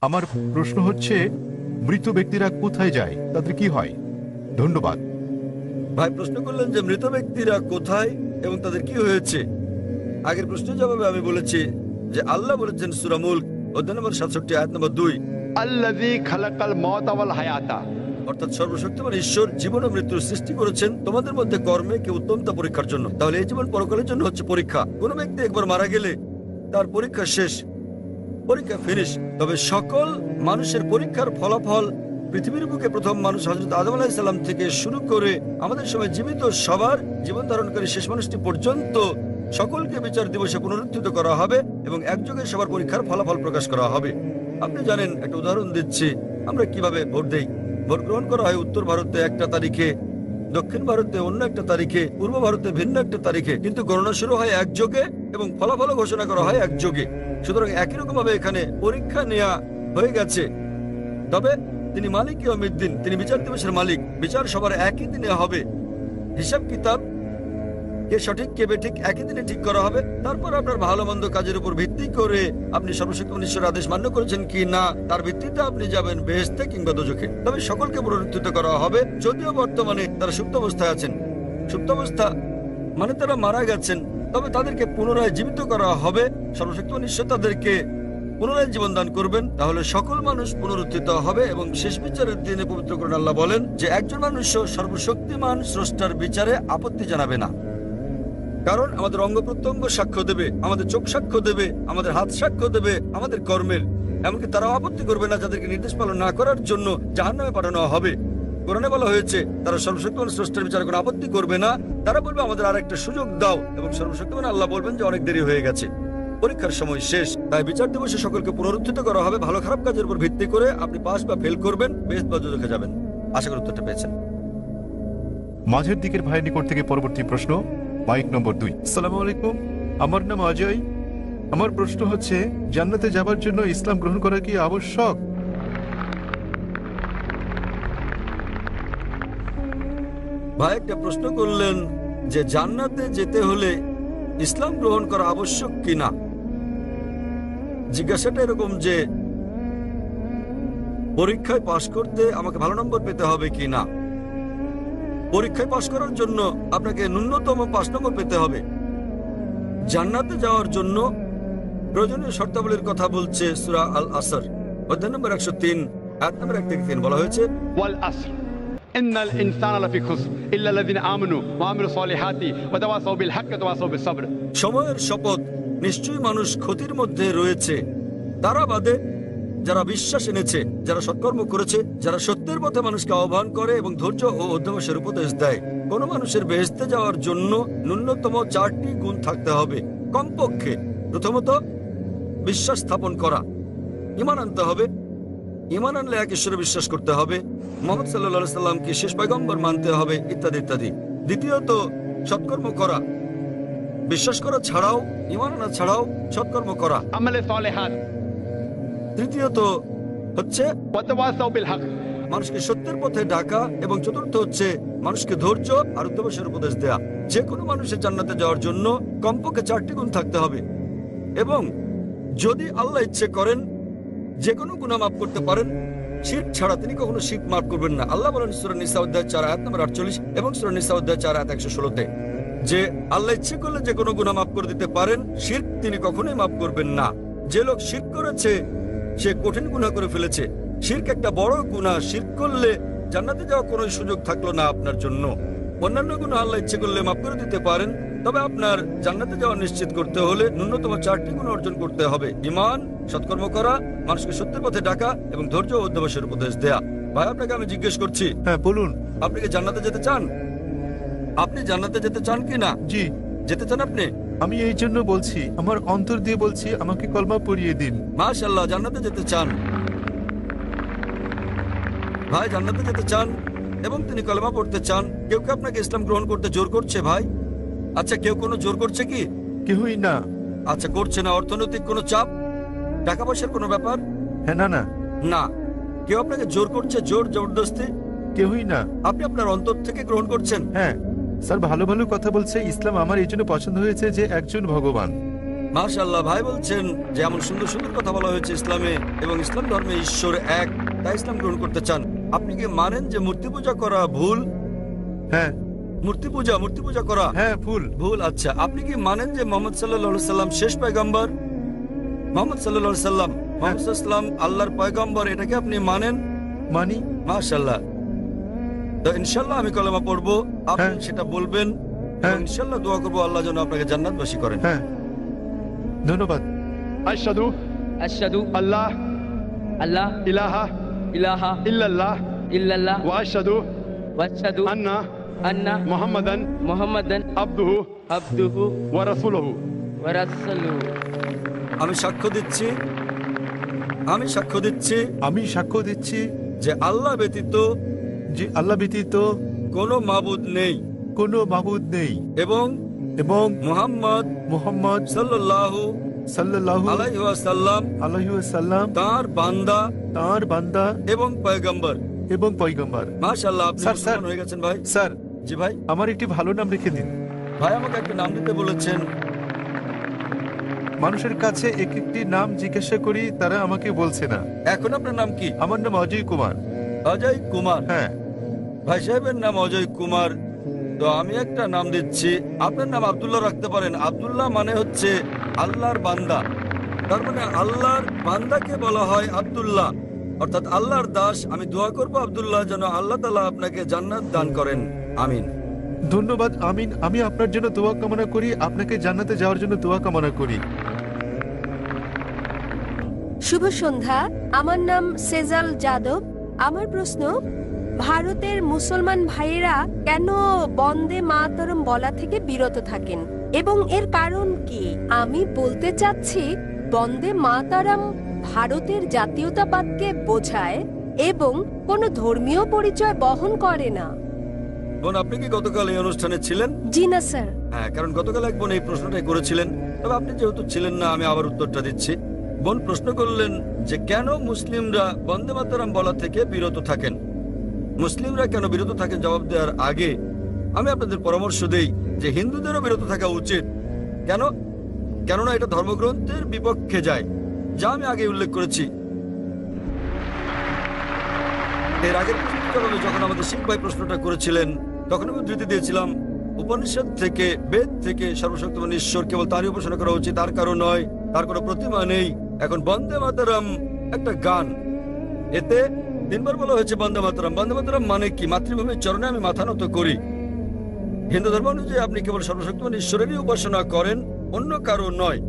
আমার প্রশ্ন হচ্ছে, মৃত ব্যক্তিরা কোথায় যায়, তাদের কি হয়? ধন্যবাদ। ভাই প্রশ্ন করলেন যে মৃত ব্যক্তিরা কোথায় এবং তাদের কি হয়েছে। আগের প্রশ্নের জবাবে আমি বলেছি যে আল্লাহ বলেছেন সূরা মুলক অধ্যায় নম্বর 67 আয়াত নম্বর 2, আল্লাযী খালাকাল মাউতা ওয়াল হায়াতা, অর্থাৎ সর্বশক্তিমান ঈশ্বর জীবন ও মৃত্যুর সৃষ্টি করেছেন তোমাদের মধ্যে কর্মে কে উত্তমতা পরীক্ষার জন্য। তাহলে এই জীবন পরকালের জন্য হচ্ছে পরীক্ষা। কোনো ব্যক্তি একবার মারা গেলে তার পরীক্ষা শেষ, পরীক্ষা ফিনিশ। তবে সকল মানুষের পরীক্ষার ফলাফল পৃথিবীর বুকে প্রথম মানুষ হযরত আদম আলাইহিস সালাম থেকে শুরু করে আমাদের সময় জীবিত সবার জীবন ধারণকারী শেষ মানুষটি পর্যন্ত সকলকে বিচার দিবসে পুনরুত্থিত করা হবে এবং একযোগে সবার পরীক্ষার ফলাফল প্রকাশ করা হবে। আপনি জানেন, একটা উদাহরণ দিচ্ছি, আমরা কিভাবে ভোট দেই। ভোট গ্রহণ করা হয় উত্তর ভারতে একটা তারিখে, দক্ষিণ ভারতে অন্য একটা তারিখে, পূর্ব ভারতে ভিন্ন একটা তারিখে, কিন্তু গণনা শুরু হয় একযোগে এবং ফলাফল ঘোষণা করা হয় একযোগে। সুতরাং একই রকম ভাবে এখানে পরীক্ষা নেওয়া হয়ে গেছে। তবে তিনি মালিক ইয়াউমিদ্দিন, তিনি বিচার দিবসের মালিক। বিচার সবার একই দিনে হবে। হিসাব কিতাব কে সঠিক কে বেঠিক একই দিনে ঠিক করা হবে। তারপর আপনার ভালো মন্দ কাজের উপর ভিত্তি করে আপনি সর্বশক্তিমান ঈশ্বরের আদেশ মান্য করেছেন কি না, তার ভিত্তিতে আপনি যাবেন বেহেশতে কিংবা দোজখে। তবে সকলকে পুনরুত্থিত করা হবে, যদিও বর্তমানে তারা সুপ্ত অবস্থায় আছেন। সুপ্ত অবস্থা মানে তারা মারা গেছেন, তবে তাদেরকে পুনরায় জীবিত করা হবে। সর্বশক্তিমান ঈশ্বর তাদেরকে পুনরায় জীবন দান করবেন। তাহলে সকল মানুষ পুনরুত্থিত হবে এবং শেষ বিচারের দিনে পবিত্র কোরআন আল্লাহ বলেন যে একজন মানুষও সর্বশক্তিমান স্রষ্টার বিচারে আপত্তি জানাবে না। কারণ আমাদের অঙ্গ প্রত্যঙ্গ সাক্ষ্য দেবে, আমাদের চোখ সাক্ষ্য দেবে, আমাদের হাত সাক্ষ্য দেবে আমাদের কর্মের। এমনকি তারাও আপত্তি করবে না যাদেরকে নির্দেশ পালন না করার জন্য জাহান্নামে পাঠানো হবে। কোরআনে বলা হয়েছে তারা সর্বশক্তিমান স্রষ্টার বিচারে কোনো আপত্তি করবে না। তারা বলবে আমাদের আর একটা সুযোগ দাও, এবং সর্বশক্তিমান আল্লাহ বলবেন যে অনেক দেরি হয়ে গেছে, পরীক্ষার সময় শেষ। তাই বিচার দিবসে সকলকে পুনরুত্থিত করা হবে ভালো খারাপ কাজের উপর ভিত্তি করে। আপনি পাস বা ফেল করবেন, বেহেশত বা দোজখে যাবেন। আশা করি উত্তরটা পেয়েছেন। মাঝের দিকের ভাইয়ের নিকট থেকে পরবর্তী প্রশ্ন, মাইক নম্বর 2। আসসালামু আলাইকুম, আমার নাম অজয়। আমার প্রশ্ন হচ্ছে, জান্নাতে যাবার জন্য ইসলাম গ্রহণ করা কি আবশ্যক? ভাই একটা প্রশ্ন করলেন যে জান্নাতে যেতে হলে ইসলাম গ্রহণ করা আবশ্যক কিনা। জিজ্ঞাসাটা এরকম যে পরীক্ষায় পাশ করতে আমাকে ভালো নম্বর পেতে হবে কিনা। পরীক্ষায় পাশ করার জন্য আপনাকে ন্যূনতম 5 নম্বর পেতে হবে। জান্নাতে যাওয়ার জন্য প্রয়োজনীয় শর্তাবলীর কথা বলছে সূরা আল আসর অধ্যায় নম্বর 103 আয়াত নম্বর 1 থেকে 3 বলা হয়েছে, ওয়াল আসর ইন্নাল ইনসানা লাফি খুসর ইল্লা আল্লাযিনা আমানু ওয়া আমিলুস সলিহাতি ওয়া তাওয়াসাউ বিল হাক্কি ওয়া তাওয়াসাউ বিস sabr। সময়ের শপথ, নিশ্চয়ই মানুষ ক্ষতির মধ্যে রয়েছে, তারা বাদে যারা বিশ্বাস এনেছে, যারা সৎকর্ম করেছে, যারা সত্যের পথে মানুষকে আহ্বান করে এবং ধৈর্য ও অধ্যবসায়ের উপদেশ দেয়। কোন মানুষের বেহেশতে যাওয়ার জন্য ন্যূনতম 4টি গুণ থাকতে হবে কমপক্ষে। প্রথমত, বিশ্বাস স্থাপন করা, ঈমান আনতে হবে। ঈমান আনলে এক ঈশ্বরে বিশ্বাস করতে হবে, মুহাম্মদ সাল্লাল্লাহু আলাইহি সাল্লামকে শেষ পয়গম্বর মানতে হবে, ইত্যাদি ইত্যাদি। দ্বিতীয়ত, সৎকর্ম করা। বিশ্বাস করা ছাড়াও, ঈমান আনা ছাড়াও সৎকর্ম করা। আমালে সলিহাত। তৃতীয়ত হচ্ছে ওয়া তাওয়াসাউ বিল হক, মানুষকে সত্যের পথে ডাকা। এবং চতুর্থ হচ্ছে মানুষকে ধৈর্য আর অধ্যবসায়ের উপদেশ দেয়া। যে কোনো মানুষের জান্নাতে যাওয়ার জন্য কমপক্ষে 4টি গুণ থাকতে হবে। এবং যদি আল্লাহ ইচ্ছে করেন যে কোনো গুনাহ মাফ করতে পারেন, শিরক ছাড়া তিনি কখনো শিরক মাফ করবেন না। আল্লাহ বলেন সূরা নিসা অধ্যায় 4 আয়াত নম্বর 48 এবং সূরা নিসা অধ্যায় 4 আয়াত 116-তে যে আল্লাহ ইচ্ছে করলে যে কোনো গুনাহ মাফ করে দিতে পারেন, শিরক তিনি কখনোই মাফ করবেন না। যে লোক শিরক করেছে সে কঠিন গুনাহ করে ফেলেছে। শিরক একটা বড় গুনাহ। শিরক করলে জান্নাতে যাওয়ার কোনো সুযোগ থাকলো না আপনার জন্য। অন্যান্য গুনাহ আল্লাহ ইচ্ছে করলে মাফ করে দিতে পারেন, তবে আপনার জান্নাতে যাওয়া নিশ্চিত করতে হলে ন্যূনতম 4টি গুণ অর্জন করতে হবে: ঈমান, সৎকর্ম করা, মানুষকে সত্যের পথে ডাকা এবং ধৈর্য ও অধ্যবসায়ের উপদেশ দেয়া। ভাই আপনাকে আমি জিজ্ঞেস করছি, হ্যাঁ বলুন। আপনি কি জান্নাতে যেতে চান? আপনি জান্নাতে যেতে চান কি না? জি, যেতে চান আপনি? আমি এই জন্য বলছি, আমার অন্তর দিয়ে বলছি, আমাকে কলমা পড়িয়ে দিন। মাশাআল্লাহ, জান্নাতে যেতে চান। ভাই জান্নাতে যেতে চান এবং তিনি কলেমা পড়তে চান। কেউ কি আপনাকে ইসলাম গ্রহণ করতে জোর করছে ভাই? আচ্ছা, কেউ কোনো জোর করছে কি? কেউই না। আচ্ছা, করছে না। অর্থনৈতিক কোনো চাপ, টাকা পয়সার কোনো ব্যাপার? হ্যাঁ, না না, না। কেউ আপনাকে জোর করছে, জোর জবরদস্তি? কেউই না। আপনি আপনার অন্তর থেকে গ্রহণ করছেন? হ্যাঁ স্যার, ভালো ভালো কথা বলছে। ইসলাম আমার এই জন্য পছন্দ হয়েছে যে একজন ভগবান। মাশাআল্লাহ, ভাই বলছেন যে এমন সুন্দর সুন্দর কথা বলা হয়েছে ইসলামে এবং ইসলাম ধর্মে ঈশ্বর এক, তাই ইসলাম গ্রহণ করতে চান। আপনি কি মানেন যে মূর্তি পূজা করা ভুল? হ্যাঁ মূর্তি পূজা করা হ্যাঁ ভুল। ভুল। আচ্ছা, আপনি কি মানেন যে মোহাম্মদ সাল্লাল্লাহু আলাইহি সাল্লাম শেষ পয়গম্বর? মোহাম্মদ সাল্লাল্লাহু আলাইহি সাল্লাম আল্লাহর পয়গম্বর, এটাকে আপনি মানেন? মানি। মাশাআল্লাহ। তো ইনশাআল্লাহ আমি কলেমা পড়বো, আপনি হ্যাঁ। সেটা বলবেন, হ্যাঁ। ইনশাআল্লাহ দোয়া করবো আল্লাহ যেন আপনাকে জান্নাতবাসী করেন। হ্যাঁ, ধন্যবাদ। أشهد أشهد الله الله إله إله إلا الله إلا الله وأشهد وأشهد أن أن محمدا محمدا عبده عبده ورسوله। ورسوله। আমি সাক্ষ্য দিচ্ছি আমি সাক্ষ্য দিচ্ছি যে আল্লাহ ব্যতীত যে আল্লাহ ব্যতীত কোনো মাবুদ নেই কোনো মাবুদ নেই এবং এবং মুহাম্মদ মুহাম্মদ সাল্লাল্লাহু সাল্লাল্লাহু আলাইহি ওয়াসাল্লাম আলাইহি ওয়াসাল্লাম তার বান্দা তার বান্দা এবং পয়গম্বর। এবং পয়গম্বর। মাশাআল্লাহ, আপনি স্যার, মুসলমান হয়ে গেছেন ভাই। স্যার, জি ভাই। আমার একটি ভালো নাম রেখে দিন। ভাই আমাকে একটা নাম দিতে বলেছেন। মানুষের কাছে এক একটি নাম জিজ্ঞাসা করি, তারা আমাকে বলছে না। এখন আপনার নাম কি? আমার নাম অজয় কুমার। অজয় কুমার। হ্যাঁ। ভাই সাহেবের নাম অজয় কুমার, তো আমি একটা নাম দিচ্ছি। আপনার নাম আব্দুল্লাহ রাখতে পারেন। আব্দুল্লাহ মানে হচ্ছে আল্লাহর বান্দা, তার মানে আল্লাহর বান্দাকে বলা হয় আব্দুল্লাহ, অর্থাৎ আল্লাহর দাস। আমি দোয়া করব আব্দুল্লাহ যেন আল্লাহ তাআলা আপনাকে জান্নাত দান করেন। আমিন। ধন্যবাদ। আমিন। আমি আপনার জন্য দোয়া কামনা করি, আপনাকে জান্নাতে যাওয়ার জন্য দোয়া কামনা করি। শুভ সন্ধ্যা। আমার নাম সেজাল যাদব। আমার প্রশ্ন, ভারতের মুসলমান ভাইয়েরা কেন বন্দে মাতরম বলা থেকে বিরত থাকেন এবং এর কারণ কি? আমি বলতে চাচ্ছি, বন্দে মাতরম ভারতের জাতীয়তাবাদকে বোঝায় এবং কোনো ধর্মীয় পরিচয় বহন করে না। বোন, আপনি কি গতকাল এই অনুষ্ঠানে ছিলেন? জি না স্যার। হ্যাঁ, কারণ গতকাল এক বোন এই প্রশ্নটাই করেছিলেন। তবে আপনি যেহেতু ছিলেন না, আমি আবার উত্তরটা দিচ্ছি। বোন প্রশ্ন করলেন যে কেন মুসলিমরা বন্দে মাতরম বলা থেকে বিরত থাকেন। মুসলিমরা কেন বিরত থাকেন জবাব দেওয়ার আগে আমি আপনাদের পরামর্শ দেই যে হিন্দুদেরও বিরত থাকা উচিত। কেন? কেননা এটা ধর্মগ্রন্থের বিপক্ষে যায়, যা আমি আগে উল্লেখ করেছি। এর আগের জবাবে যখন আমাদের শিখ ভাই প্রশ্নটা করেছিলেন, তখন আমি উদ্ধৃতি দিয়েছিলাম উপনিষদ থেকে, বেদ থেকে, সর্বশক্তিমান ঈশ্বর কেবল তারই উপাসনা করা উচিত, আর কারো নয়, তার কোনো প্রতিমা নেই। এখন বন্দে মাতরম একটা গান, এতে 3 বার বলা হয়েছে বন্দে মাতরম। বন্দে মাতরম মানে কি? মাতৃভূমির চরণে আমি মাথা নত করি। হিন্দু ধর্ম অনুযায়ী আপনি কেবল সর্বশক্তিমান ঈশ্বরেরই উপাসনা করেন, অন্য কারো নয়।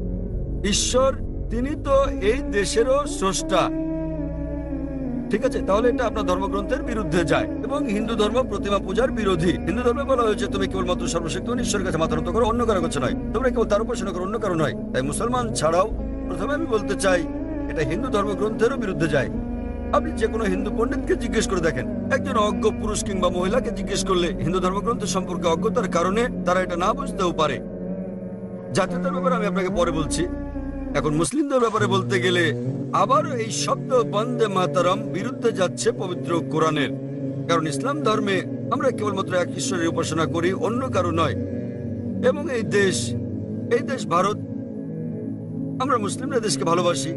ঈশ্বর তিনি তো এই দেশেরও স্রষ্টা, ঠিক আছে? তাহলে এটা আপনার ধর্মগ্রন্থের বিরুদ্ধে যায় এবং হিন্দু ধর্ম প্রতিমা পূজার বিরোধী। হিন্দু ধর্মে বলা হয়েছে তুমি কেবলমাত্র সর্বশক্তিমান ঈশ্বরের কাছে মাথা নত করো, অন্য কারো কাছে নয়। তোমরা কেবল তার উপাসনা করো, অন্য কারো নয়। তাই মুসলমান ছাড়াও প্রথমে আমি বলতে চাই এটা হিন্দু ধর্মগ্রন্থেরও বিরুদ্ধে যায়। আপনি যে কোনো হিন্দু পণ্ডিতকে জিজ্ঞেস করে দেখেন, একজন অজ্ঞ পুরুষ কিংবা মহিলাকে জিজ্ঞেস করলে হিন্দু ধর্মগ্রন্থ সম্পর্কে অজ্ঞতার কারণে তারা এটা না বুঝতেও পারে। জাতীয়তার ব্যাপারে আমি আপনাকে পরে বলছি। এখন মুসলিমদের ব্যাপারে বলতে গেলে আবারও এই শব্দ বন্দে মাতরম বিরুদ্ধে যাচ্ছে পবিত্র কোরআনের। কারণ ইসলাম ধর্মে আমরা কেবলমাত্র এক ঈশ্বরের উপাসনা করি, অন্য কারো নয়। এবং এই দেশ ভারত, আমরা মুসলিমরা দেশকে ভালোবাসি,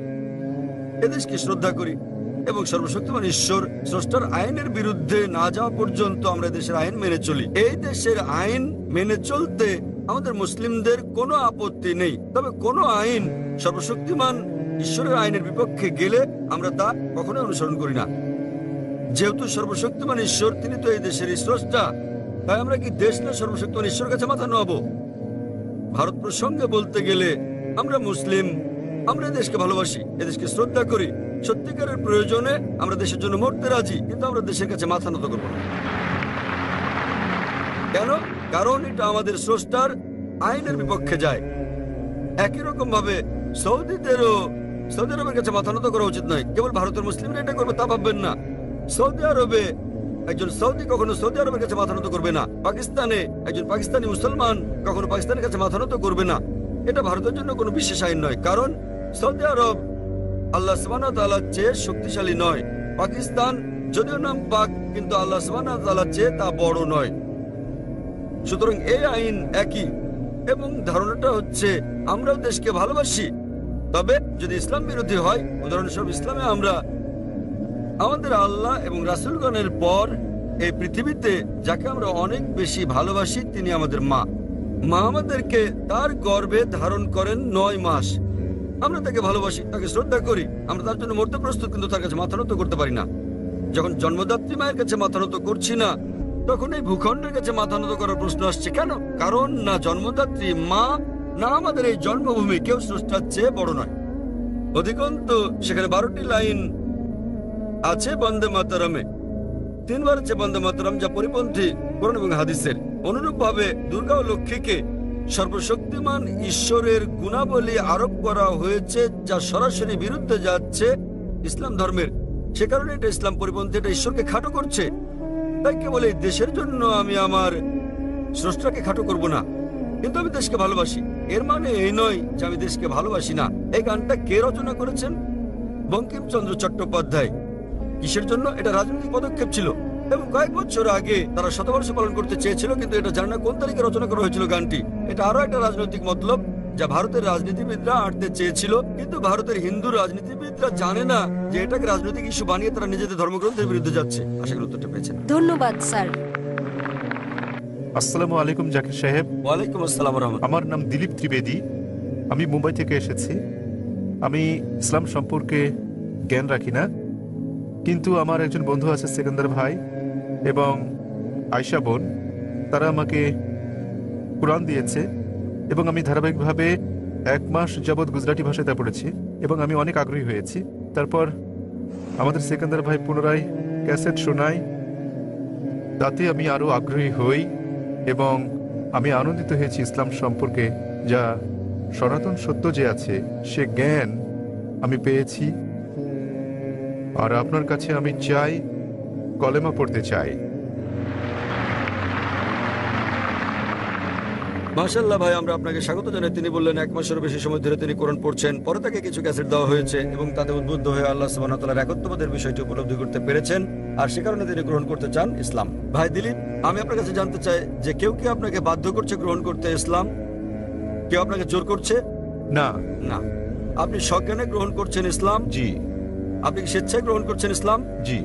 এদেশকে শ্রদ্ধা করি এবং সর্বশক্তিমান ঈশ্বর স্রষ্টার আইনের বিরুদ্ধে না যাওয়া পর্যন্ত আমরা দেশের আইন মেনে চলি। এই দেশের আইন মেনে চলতে আমাদের মুসলিমদের কোনো আপত্তি নেই। তবে কোনো আইন সর্বশক্তিমান ঈশ্বরের আইনের বিপক্ষে গেলে আমরা তা কখনোই অনুসরণ করি না। যেহেতু সর্বশক্তিমান ঈশ্বর তিনি তো এই দেশের স্রষ্টা, তাই আমরা কি দেশ না সর্বশক্তিমান ঈশ্বরের কাছে মাথা নোয়াবো? ভারত প্রসঙ্গে বলতে গেলে আমরা মুসলিম, আমরা দেশকে ভালোবাসি, এদেশকে শ্রদ্ধা করি। সত্যিকারের প্রয়োজনে আমরা দেশের জন্য মরতে রাজি, কিন্তু আমরা দেশের কাছে মাথা নত করব না। কেন? কারণ এটা আমাদের স্রষ্টার আইনের বিপক্ষে যায়। একই রকম ভাবে সৌদি আরবের কাছে মাথা নত করা উচিত নয়। কেবল ভারতের মুসলিমরা এটা করবে তা ভাববেন না। সৌদি আরবে একজন সৌদি কখনো সৌদি আরবের কাছে মাথা নত করবে না। পাকিস্তানে একজন পাকিস্তানি মুসলমান কখনো পাকিস্তানের কাছে মাথা নত করবে না। এটা ভারতের জন্য কোনো বিশেষ আইন নয়, কারণ সৌদি আরব আল্লাহ সুবহানাহু ওয়া তাআলার চেয়ে শক্তিশালী নয়। পাকিস্তান যদিও নাম পাক, কিন্তু আল্লাহ সুবহানাহু ওয়া তাআলার চেয়ে তা বড় নয়। সুতরাং এই আইন একই। এবং ধারণাটা হচ্ছে আমরাও দেশকে ভালোবাসি, তবে যদি ইসলাম বিরোধী হয়, উদাহরণস্বরূপ ইসলামে আমরা আমাদের আল্লাহ এবং রাসূলগণের পর এই পৃথিবীতে যাকে আমরা অনেক বেশি ভালোবাসি তিনি আমাদের মা। মা আমাদেরকে তার গর্ভে ধারণ করেন 9 মাস। আমরা তাকে ভালোবাসি, তাকে শ্রদ্ধা করি, আমরা তার জন্য মরতে প্রস্তুত, কিন্তু তার কাছে মাথা নত করতে পারি না। যখন জন্মদাত্রী মায়ের কাছে মাথা নত করছি না, তখন এই ভূখণ্ডের কাছে মাথা নত করার প্রশ্ন আসছে কেন? কারণ না জন্মদাত্রী মা না আমাদের এই জন্মভূমি কেউ স্রষ্টার চেয়ে বড় নয়। অধিকন্তু সেখানে 12টি লাইন আছে বন্দে মাতরমে, 3 বার আছে বন্দে মাতরম, যা পরিপন্থী কোরআন এবং হাদিসের। অনুরূপ ভাবে দুর্গা ও লক্ষ্মীকে সর্বশক্তিমান ঈশ্বরের গুণাবলী আরোপ করা হয়েছে, যা সরাসরি বিরুদ্ধে যাচ্ছে ইসলাম ধর্মের। সে কারণে এটা ইসলাম পরিপন্থী, এটা ঈশ্বরকে খাটো করছে। তাই কেবল এই দেশের জন্য আমি আমার স্রষ্টাকে খাটো করব না, কিন্তু আমি দেশকে ভালোবাসি। এর মানে এই নয় যে আমি দেশকে ভালোবাসি না। এই গানটা কে রচনা করেছেন? বঙ্কিমচন্দ্র চট্টোপাধ্যায়। কিসের জন্য? এটা রাজনৈতিক পদক্ষেপ ছিল, এবং কয়েক বছর আগে তারা শতবর্ষ পালন করতে চেয়েছিল, কিন্তু এটা জানে না কোন তারিখে রচনা করা হয়েছিল গানটি। এটা আরো একটা রাজনৈতিক মতলব যা ভারতের রাজনীতিবিদরা আঁটতে চেয়েছিল, কিন্তু ভারতের হিন্দু রাজনীতিবিদরা জানে না যে এটাকে রাজনৈতিক ইস্যু বানিয়ে তারা নিজেদের ধর্মগ্রন্থের বিরুদ্ধে যাচ্ছে। আশা করি উত্তরটা পেয়েছেন। ধন্যবাদ স্যার। আসসালামু আলাইকুম জাকির সাহেব। ওয়ালাইকুম আসসালাম ওয়া রাহমাতুল্লাহ। আমার নাম দিলীপ ত্রিবেদী, আমি মুম্বাই থেকে এসেছি। আমি ইসলাম সম্পর্কে জ্ঞান রাখি না, কিন্তু আমার একজন বন্ধু আছে সেকেন্দার ভাই এবং আয়শা বোন, তারা আমাকে কোরআন দিয়েছে এবং আমি ধারাবাহিকভাবে 1 মাস যাবৎ গুজরাটি ভাষায় তা পড়েছি এবং আমি অনেক আগ্রহী হয়েছি। তারপর আমাদের সেকেন্দার ভাই পুনরায় ক্যাসেট শোনায়, তাতে আমি আরও আগ্রহী হই এবং আমি আনন্দিত হয়েছি ইসলাম সম্পর্কে, যা সনাতন সত্য যে আছে সে জ্ঞান আমি পেয়েছি। আর আপনার কাছে আমি চাই, কলেমা পড়তে চাই। মাশাআল্লাহ ভাই, আমরা আপনাকে স্বাগত জানাই। তিনি বললেন 1 মাসেরও বেশি সময় ধরে তিনি কোরআন পড়ছেন। পরে তাকে কিছু ক্যাসেট দেওয়া হয়েছে এবং তাতে উদ্বুদ্ধ হয়ে আল্লাহ সুবহানাহু ওয়া তাআলার একত্ববাদের বিষয়টি উপলব্ধি করতে পেরেছেন, আর সে কারণে তিনি গ্রহণ করতে চান ইসলাম। ভাই দিলীপ, আমি আপনার কাছে জানতে চাই যে কেউ কি আপনাকে বাধ্য করছে গ্রহণ করতে ইসলাম? কেউ আপনাকে জোর করছে? না। না, আপনি সজ্ঞানে গ্রহণ করছেন ইসলাম? জি। আপনি কি স্বেচ্ছায় গ্রহণ করছেন ইসলাম? জি।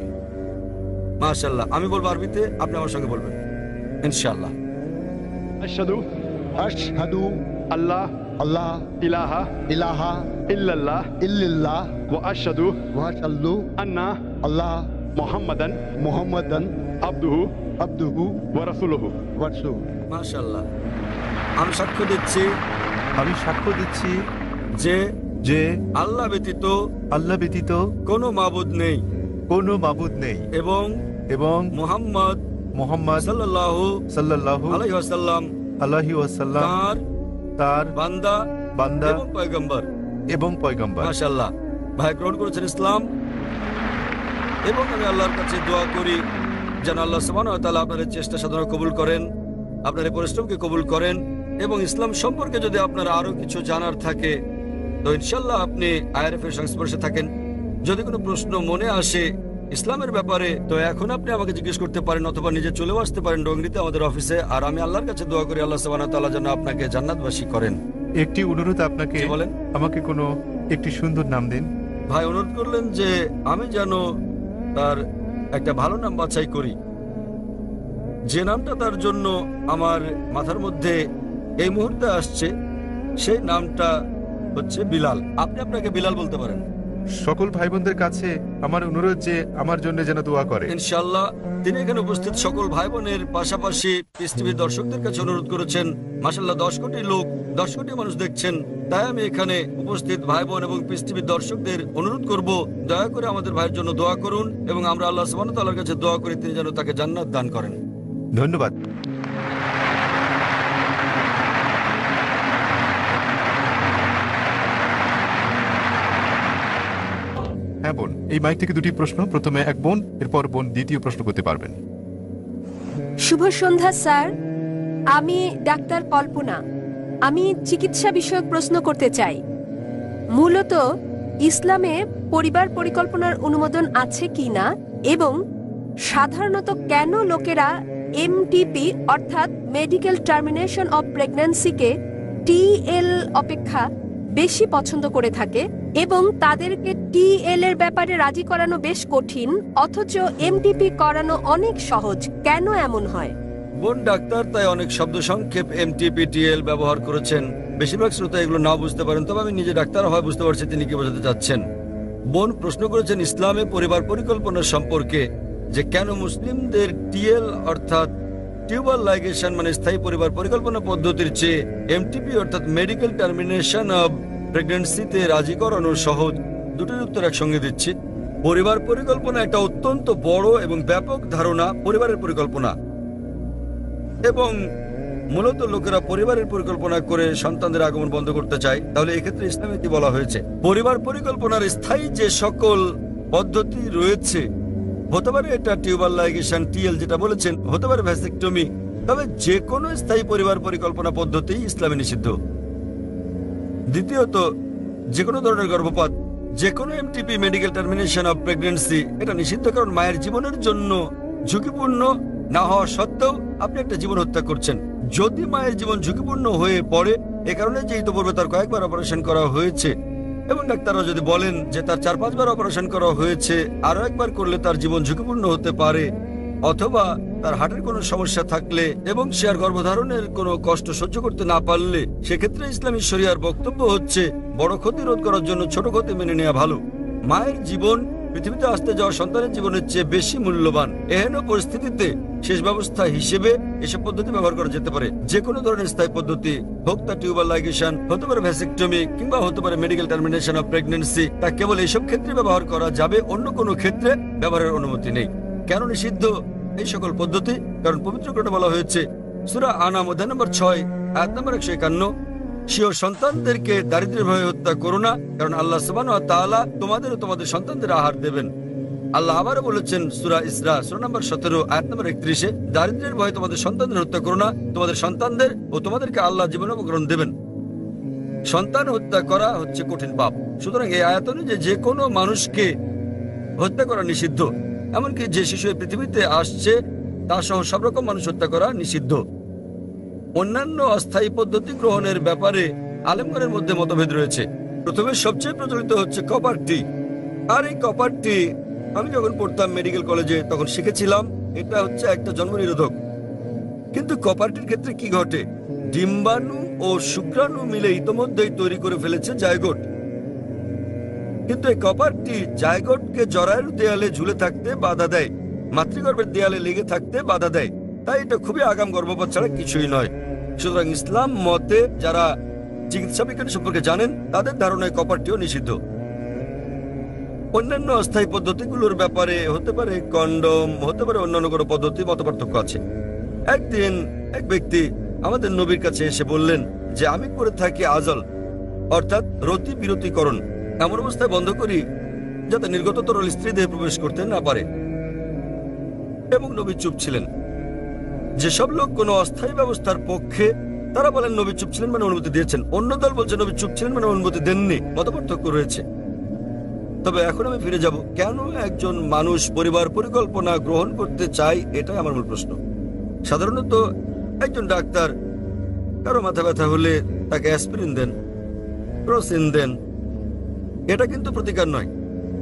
মাশাআল্লাহ। আমি বলবো আরবিতে, আপনি আমার সঙ্গে বলবেন ইনশাআল্লাহ। আশহাদু আশহাদু আল্লাহ আল্লাহ ইলাহা ইলাহা ইল্লাল্লাহ ইল্লাল্লাহ ওয়া আশহাদু ওয়া আশহাদু আন্না আল্লাহ মুহাম্মাদান মুহাম্মাদান আবদুহু আবদুহু ওয়া রাসূলুহু। ওয়া রাসূলুহু। মাশাআল্লাহ। আমি সাক্ষ্য দিচ্ছি আমি সাক্ষ্য দিচ্ছি যে যে আল্লাহ ব্যতীত আল্লাহ ব্যতীত কোনো মাবুদ নেই কোনো মাবুদ নেই এবং এবং মুহাম্মদ মুহাম্মদ সাল্লাল্লাহু সাল্লাল্লাহু আলাইহি ওয়াসাল্লাম আলাইহি ওয়াসাল্লাম তার বান্দা বান্দা এবং পয়গম্বর। এবং পয়গম্বর। মাশাআল্লাহ। ভাই গ্রহণ করেছেন ইসলাম, এবং আমি আল্লাহর কাছে দোয়া করি যেন আল্লাহ সুবহানাহু ওয়া তাআলা আপনার চেষ্টা সাধনা কবুল করেন, আপনার পরিশ্রমকে কবুল করেন, এবং ইসলাম সম্পর্কে যদি আপনার আরো কিছু জানার থাকে তো ইনশাআল্লাহ আপনি IRF এর সংস্পর্শে থাকেন। যদি কোনো প্রশ্ন মনে আসে ইসলামের ব্যাপারে তো এখন আপনি আমাকে জিজ্ঞেস করতে পারেন, অথবা নিজে চলেও আসতে পারেন ডোংরিতে আমাদের অফিসে। আর আমি আল্লাহর কাছে দোয়া করি আল্লাহ সুবহানাহু ওয়া তাআলা যেন আপনাকে জান্নাতবাসী করেন। একটি অনুরোধ আপনাকে, জি বলেন। আমাকে কোনো একটি সুন্দর নাম দিন। ভাই অনুরোধ করলেন যে আমি যেন তার একটা ভালো নাম বাছাই করি, যে নামটা তার জন্য আমার মাথার মধ্যে এই মুহূর্তে আসছে সেই নামটা হচ্ছে বিলাল। আপনি আপনাকে বিলাল বলতে পারেন। সকল ভাই বোনদের কাছে আমার অনুরোধ যে আমার জন্য যেন দোয়া করে। ইনশাআল্লাহ। তিনি এখানে উপস্থিত সকল ভাই বোনের পাশাপাশি পিস টিভির দর্শকদের কাছে অনুরোধ করেছেন। মাশাআল্লাহ 10 কোটি লোক, 10 কোটি মানুষ দেখছেন, তাই আমি এখানে উপস্থিত ভাই বোন এবং পিস টিভির দর্শকদের অনুরোধ করব দয়া করে আমাদের ভাইয়ের জন্য দোয়া করুন, এবং আমরা আল্লাহ সুবহানাহু ওয়া তাআলার কাছে দোয়া করি তিনি যেন তাকে জান্নাত দান করেন। ধন্যবাদ। হ্যাঁ বোন, এই মাইক থেকে 2টি প্রশ্ন, প্রথমে এক বোন, এরপর বোন দ্বিতীয় প্রশ্ন করতে পারবেন। শুভ সন্ধ্যা স্যার, আমি ডাক্তার কল্পনা। আমি চিকিৎসা বিষয়ক প্রশ্ন করতে চাই। মূলত ইসলামে পরিবার পরিকল্পনার অনুমোদন আছে কিনা, এবং সাধারণত কেন লোকেরা এমটিপি অর্থাৎ মেডিকেল টার্মিনেশন অফ প্রেগন্যান্সিকে টিএল অপেক্ষা বেশি পছন্দ করে থাকে এবং তাদেরকে টিএল এর ব্যাপারে রাজি করানো বেশ কঠিন, অথচ এমটিপি করানো অনেক সহজ? কেন এমন হয়? বোন ডাক্তার তাই অনেক শব্দ সংক্ষেপ এমটিপিটিএল ব্যবহার করেছেন। বেশিরভাগ শ্রোতা এগুলো না বুঝতে পারেন, তবে আমি নিজে ডাক্তার হয় বুঝতে পারছি তিনি কি বোঝাতে চাচ্ছেন। বোন প্রশ্ন করেছেন ইসলামে পরিবার পরিকল্পনা সম্পর্কে, যে কেন মুসলিমদের টিএল অর্থাৎ টিউবার লাইগেশন মানে স্থায়ী পরিবার পরিকল্পনা পদ্ধতির চেয়ে এমটিপি অর্থাৎ মেডিকেল টার্মিনেশন অব প্রেগন্যান্সিতে রাজি করানো সহজ। দুটোর উত্তর একসঙ্গে দিচ্ছি। পরিবার পরিকল্পনা একটা অত্যন্ত বড় এবং ব্যাপক ধারণা, পরিবারের পরিকল্পনা, এবং মূলত লোকেরা পরিবারের পরিকল্পনা করে সন্তানদের আগমন বন্ধ করতে চায়। তাহলে এক্ষেত্রে ইসলামে কি বলা হয়েছে? পরিবার পরিকল্পনার স্থায়ী যে সকল পদ্ধতি রয়েছে, হতে পারে এটা টিউবার লাইগেশন টিএল যেটা বলেছেন, হতে পারে ভ্যাসেক্টমি, তবে যে কোনো স্থায়ী পরিবার পরিকল্পনা পদ্ধতি ইসলামে নিষিদ্ধ। দ্বিতীয়ত, যে কোনো ধরনের গর্ভপাত, যে কোনো MTP medical termination of pregnancy এটা নিষিদ্ধ, কারণ মায়ের জীবনের জন্য ঝুঁকিপূর্ণ না হওয়া সত্ত্বেও আপনি একটা জীবন হত্যা করছেন। যদি মায়ের জীবন ঝুঁকিপূর্ণ হয়ে পড়ে, এ কারণে যে ইতিপূর্বে তার কয়েকবার অপারেশন করা হয়েছে এবং ডাক্তাররা যদি বলেন যে তার 4-5 বার অপারেশন করা হয়েছে, আরো একবার করলে তার জীবন ঝুঁকিপূর্ণ হতে পারে, অথবা তার হার্টের কোনো সমস্যা থাকলে এবং সে আর গর্ভধারণের কোনো কষ্ট সহ্য করতে না পারলে, সেক্ষেত্রে ইসলামী শরিয়ার বক্তব্য হচ্ছে বড় ক্ষতি রোধ করার জন্য ছোট ক্ষতি মেনে নেওয়া ভালো। মায়ের জীবন পৃথিবীতে আসতে যাওয়া সন্তানের জীবনের চেয়ে বেশি মূল্যবান। এহেন পরিস্থিতিতে শেষ ব্যবস্থা হিসেবে এসব পদ্ধতি ব্যবহার করা যেতে পারে। যে কোনো ধরনের স্থায়ী পদ্ধতি হোক, তা টিউবার লাইগেশন, হতে পারে ভ্যাসেক্টমি, কিংবা হতে পারে মেডিকেল টার্মিনেশন অফ প্রেগন্যান্সি, তা কেবল এইসব ক্ষেত্রে ব্যবহার করা যাবে, অন্য কোনো ক্ষেত্রে ব্যবহারের অনুমতি নেই। কেন নিষিদ্ধ এই সকল পদ্ধতি? কারণ পবিত্র কোরআনে বলা হয়েছে, সূরা আনাম অধ্যায় নম্বর 6 আয়াত নম্বর 151, স্বীয় সন্তানদেরকে দারিদ্র্যের ভয়ে হত্যা করো না, কারণ আল্লাহ সুবহানাহু ওয়া তাআলা তোমাদের ও তোমাদের সন্তানদের আহার দেবেন। আল্লাহ আবারও বলেছেন সূরা ইসরা সূরা নম্বর 17 আয়াত নম্বর 31, দারিদ্র্যের ভয়ে তোমাদের সন্তানদের হত্যা করো না, তোমাদের সন্তানদের ও তোমাদেরকে আল্লাহ জীবন উপকরণ দেবেন। সন্তান হত্যা করা হচ্ছে কঠিন পাপ। সুতরাং এই আয়াত অনুযায়ী যে কোনো মানুষকে হত্যা করা নিষিদ্ধ, এমনকি যে শিশু এই পৃথিবীতে আসছে তা সহ সব রকম মানুষ হত্যা করা নিষিদ্ধ। অন্যান্য অস্থায়ী পদ্ধতি গ্রহণের ব্যাপারে আলেমগণের মধ্যে মতভেদ রয়েছে। প্রথমে সবচেয়ে প্রচলিত হচ্ছে কপার টি। আর এই কপার টি আমি যখন পড়তাম মেডিকেল কলেজে তখন শিখেছিলাম এটা হচ্ছে একটা জন্ম নিরোধক। কিন্তু কপার টির ক্ষেত্রে কি ঘটে? ডিম্বাণু ও শুক্রাণু মিলে ইতোমধ্যেই তৈরি করে ফেলেছে জায়গোট। কিন্তু এই কপার টি জায়গোটকে জরায়ুর দেয়ালে ঝুলে থাকতে বাধা দেয়, মাতৃগর্ভের দেয়ালে লেগে থাকতে বাধা দেয়। তাই এটা খুবই আগাম গর্ভপাত ছাড়া কিছুই নয়। সুতরাং ইসলাম মতে যারা চিকিৎসা বিজ্ঞান সম্পর্কে জানেন তাদের ধারণায় কপারটিও নিষিদ্ধ। অন্যান্য অস্থায়ী পদ্ধতিগুলোর ব্যাপারে হতে পারে কন্ডম, হতে পারে অন্যান্য কোনো পদ্ধতি, মতপার্থক্য আছে। একদিন এক ব্যক্তি আমাদের নবীর কাছে এসে বললেন যে আমি করে থাকি আজল অর্থাৎ রতি বিরতিকরণ, এমন অবস্থায় বন্ধ করি যাতে নির্গত তরল স্ত্রী দেহে প্রবেশ করতে না পারে। এবং নবী চুপ ছিলেন। যেসব লোক কোনো অস্থায়ী ব্যবস্থার পক্ষে তারা বলেন নবী চুপ ছিলেন মানে অনুমতি দিয়েছেন, অন্য দল বলছে নবী চুপ ছিলেন মানে অনুমতি দেননি। মতপার্থক্য রয়েছে। তবে এখন আমি ফিরে যাব, কেন একজন মানুষ পরিবার পরিকল্পনা গ্রহণ করতে চায়, এটাই আমার মূল প্রশ্ন। সাধারণত একজন ডাক্তার কারো মাথা ব্যথা হলে তাকে অ্যাসপিরিন দেন, ক্রোসিন দেন। এটা কিন্তু প্রতিকার নয়,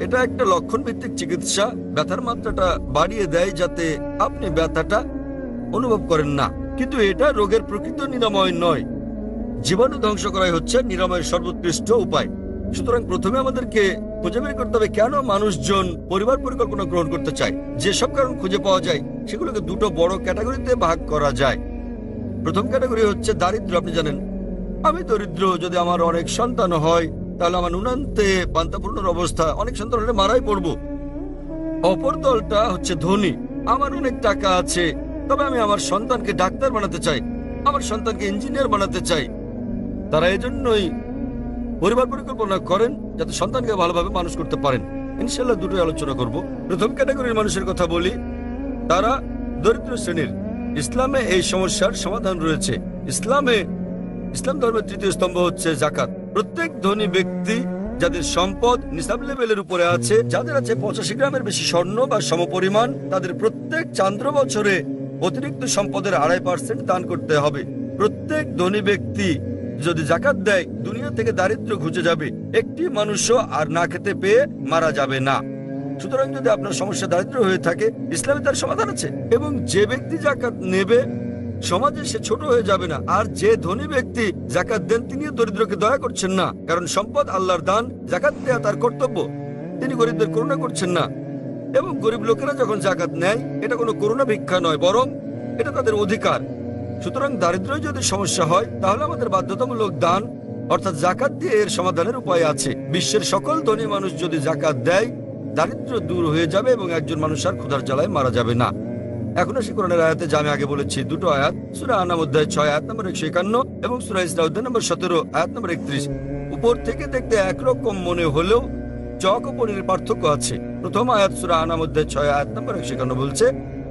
এটা একটা লক্ষণ ভিত্তিক চিকিৎসা। ব্যথার মাত্রাটা বাড়িয়ে দেয় যাতে আপনি ব্যথাটা অনুভব করেন না, কিন্তু এটা রোগের প্রকৃত নিরাময় নয়। জীবাণু ধ্বংস করাই হচ্ছে নিরাময়ের সর্বোৎকৃষ্ট উপায়। সুতরাং প্রথমে আমাদেরকে খুঁজে বের করতে হবে কেন মানুষজন পরিবার পরিকল্পনা গ্রহণ করতে চায়। যেসব কারণ খুঁজে পাওয়া যায় সেগুলোকে দুটো বড় ক্যাটাগরিতে ভাগ করা যায়। প্রথম ক্যাটাগরি হচ্ছে দারিদ্র্য। আপনি জানেন আমি দরিদ্র, যদি আমার অনেক সন্তান হয় তাহলে আমার নুনান্তে পান্তাপূর্ণর অবস্থা, অনেক সন্তান হলে মারাই পড়ব। অপর দলটা হচ্ছে ধনী, আমার অনেক টাকা আছে, তবে আমি আমার সন্তানকে ডাক্তার বানাতে চাই, আমার সন্তানকে ইঞ্জিনিয়ার বানাতে চাই। তারা এজন্যই পরিবার পরিকল্পনা করেন যাতে সন্তানকে ভালোভাবে মানুষ করতে পারেন। ইনশাআল্লাহ দুটোই আলোচনা করব। প্রথম ক্যাটাগরির মানুষের কথা বলি, তারা দরিদ্র শ্রেণীর। ইসলামে এই সমস্যার সমাধান রয়েছে। ইসলাম ধর্মের তৃতীয় স্তম্ভ হচ্ছে যাকাত। প্রত্যেক ধনী ব্যক্তি যাদের সম্পদ নিসাব লেভেলের উপরে আছে, যাদের আছে 85 গ্রামের বেশি স্বর্ণ বা সমপরিমাণ, তাদের প্রত্যেক চান্দ্র বছরে অতিরিক্ত সম্পদের 2.5% দান করতে হবে। প্রত্যেক ধনী ব্যক্তি যদি জাকাত দেয়, দুনিয়া থেকে দারিদ্র ঘুচে যাবে, একটি মানুষও আর না খেতে পেয়ে মারা যাবে না। সুতরাং যদি আপনার সমস্যা দারিদ্র হয়ে থাকে, ইসলামে তার সমাধান আছে। এবং যে ব্যক্তি জাকাত নেবে সমাজে সে ছোট হয়ে যাবে না। আর যে ধনী ব্যক্তি জাকাত দেন, তিনিও দরিদ্রকে দয়া করছেন না, কারণ সম্পদ আল্লাহর দান, জাকাত দেওয়া তার কর্তব্য। তিনি গরিবদের করুণা করছেন না। এবং গরিব লোকেরা যখন জাকাত নেয়, এটা কোনো করুণা ভিক্ষা নয়, বরং এটা তাদের অধিকার। সুতরাং দারিদ্র্য যদি সমস্যা হয়, তাহলে আমাদের বাধ্যতামূলক দান অর্থাৎ জাকাত দিয়ে এর সমাধানের উপায় আছে। বিশ্বের সকল ধনী মানুষ যদি জাকাত দেয়, দারিদ্র্য দূর হয়ে যাবে এবং একজন মানুষ আর ক্ষুধার জ্বালায় মারা যাবে না। এখন আসি কোরআনের আয়াতে, যা আমি আগে বলেছি, দুটো আয়াত, সূরা আনাম অধ্যায় 6 আয়াত নম্বর 151 এবং সূরা ইসরা অধ্যায় নম্বর 17 আয়াত নম্বর 31। উপর থেকে দেখতে একরকম মনে হলেও চক ও পনিরের পার্থক্য আছে। প্রথম আয়াত সূরা আনাম অধ্যায় 6 আয়াত নম্বর 151 বলছে,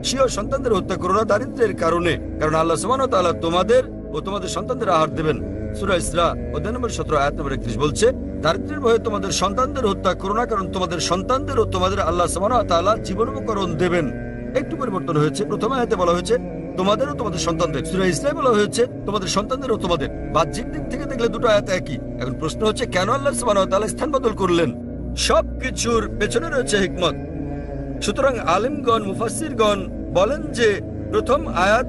স্বীয় সন্তানদের হত্যা করো না দারিদ্র্যের কারণে, কারণ আল্লাহ সুবহানাহু ওয়া তাআলা তোমাদের ও তোমাদের সন্তানদের আহার দেবেন। সূরা ইসরা অধ্যায় নম্বর 17 আয়াত নম্বর 31 বলছে, দারিদ্র্যের ভয়ে তোমাদের সন্তানদের হত্যা করো না, কারণ তোমাদের সন্তানদের ও তোমাদের আল্লাহ সুবহানাহু ওয়া তাআলা জীবন উপকরণ দেবেন। একটু পরিবর্তন হয়েছে। প্রথম আয়াতে বলা হয়েছে তোমাদের ও তোমাদের সন্তানদের, সূরা ইসরায় বলা হয়েছে তোমাদের সন্তানদের ও তোমাদের। বাহ্যিক দিক থেকে দেখলে দুটো আয়াত একই। এখন প্রশ্ন হচ্ছে, কেন আল্লাহ সুবহানাহু ওয়া তাআলা স্থান বদল করলেন? সবকিছুর পেছনে রয়েছে হিকমত। সুতরাং আলিমগণ, মুফাসসিরগণ বলেন যে প্রথম আয়াত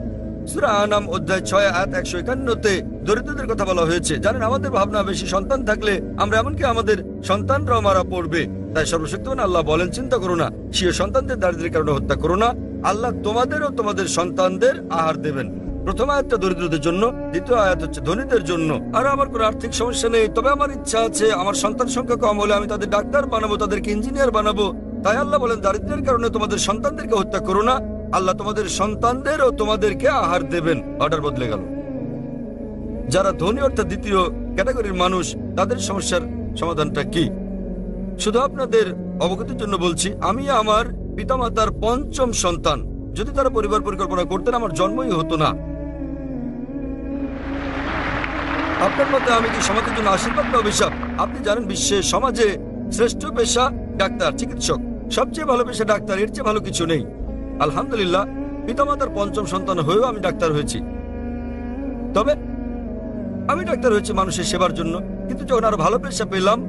সূরা আনাম অধ্যায় 6 আয়াত 151-তে দরিদ্রদের কথা বলা হয়েছে। জানেন, আমাদের ভাবনা বেশি সন্তান থাকলে আমরা এমনকি আমাদের সন্তানরাও মারা পড়বে। তাই সর্বশক্তিমান আল্লাহ বলেন, চিন্তা করো না, স্বীয় সন্তানদের দারিদ্র্যের কারণে হত্যা করো না, আল্লাহ তোমাদের ও তোমাদের সন্তানদের আহার দেবেন। প্রথম আয়াতটা দরিদ্রদের জন্য, দ্বিতীয় আয়াত হচ্ছে ধনীদের জন্য। আর আমার কোনো আর্থিক সমস্যা নেই, তবে আমার ইচ্ছা আছে আমার সন্তান সংখ্যা কম হলে আমি তাদের ডাক্তার বানাবো, তাদেরকে ইঞ্জিনিয়ার বানাবো। তাই আল্লাহ বলেন, দারিদ্র্যের কারণে তোমাদের সন্তানদেরকে হত্যা করো না, আল্লাহ তোমাদের সন্তানদের ও তোমাদেরকে আহার দেবেন। অর্ডার বদলে গেল। যারা ধনী অর্থাৎ দ্বিতীয় ক্যাটাগরির মানুষ, তাদের সমস্যার সমাধানটা কি? শুধু আপনাদের অবগতির জন্য বলছি, আমি আমার পিতামাতার 5ম সন্তান। যদি তারা পরিবার পরিকল্পনা করতেন, আমার জন্মই হতো না। আপনার মতে আমি কি সমাজের জন্য আশীর্বাদ না অভিশাপ? আপনি জানেন, বিশ্বে সমাজে শ্রেষ্ঠ পেশা ডাক্তার, চিকিৎসক। সবচেয়ে ভালো পেশা ডাক্তার, এর চেয়ে ভালো কিছু নেই। আলহামদুলিল্লাহ, পিতামাতার 5ম সন্তান হয়েও আমি ডাক্তার হয়েছি। তবে আমি ডাক্তার হয়েছি মানুষের সেবার জন্য। কিন্তু যখন আরো ভালো পেশা পেলাম,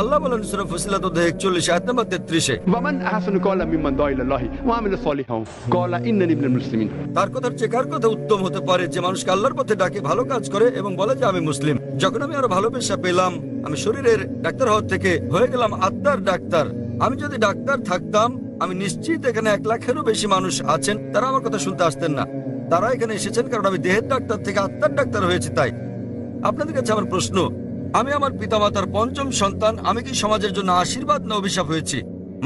আল্লাহ বলেন সূরা ফুসিলাত অধ্যায় 41 আয়াত নম্বর 33-এ, ومن أحسن قولا ممن دعا إلى الله وعمل صالحا قال إنني من المسلمين। তার কথার চেয়ে কার কথা উত্তম হতে পারে যে মানুষকে আল্লাহর পথে ডাকে, ভালো কাজ করে এবং বলে যে আমি মুসলিম। যখন আমি আরো ভালো পেশা পেলাম, আমি শরীরের ডাক্তার হওয়ার থেকে হয়ে গেলাম আত্মার ডাক্তার। আমি যদি ডাক্তার থাকতাম, আমি নিশ্চিত এখানে 1 লাখেরও বেশি মানুষ আছেন, তারা আমার কথা শুনতে আসতেন না। তারা এখানে এসেছেন কারণ আমি দেহের ডাক্তার থেকে আত্মার ডাক্তার হয়েছি। তাই আপনাদের কাছে আমার প্রশ্ন, আমি আমার পিতামাতার 5ম সন্তান, আমি কি সমাজের জন্য আশীর্বাদ না অভিশাপ হয়েছি?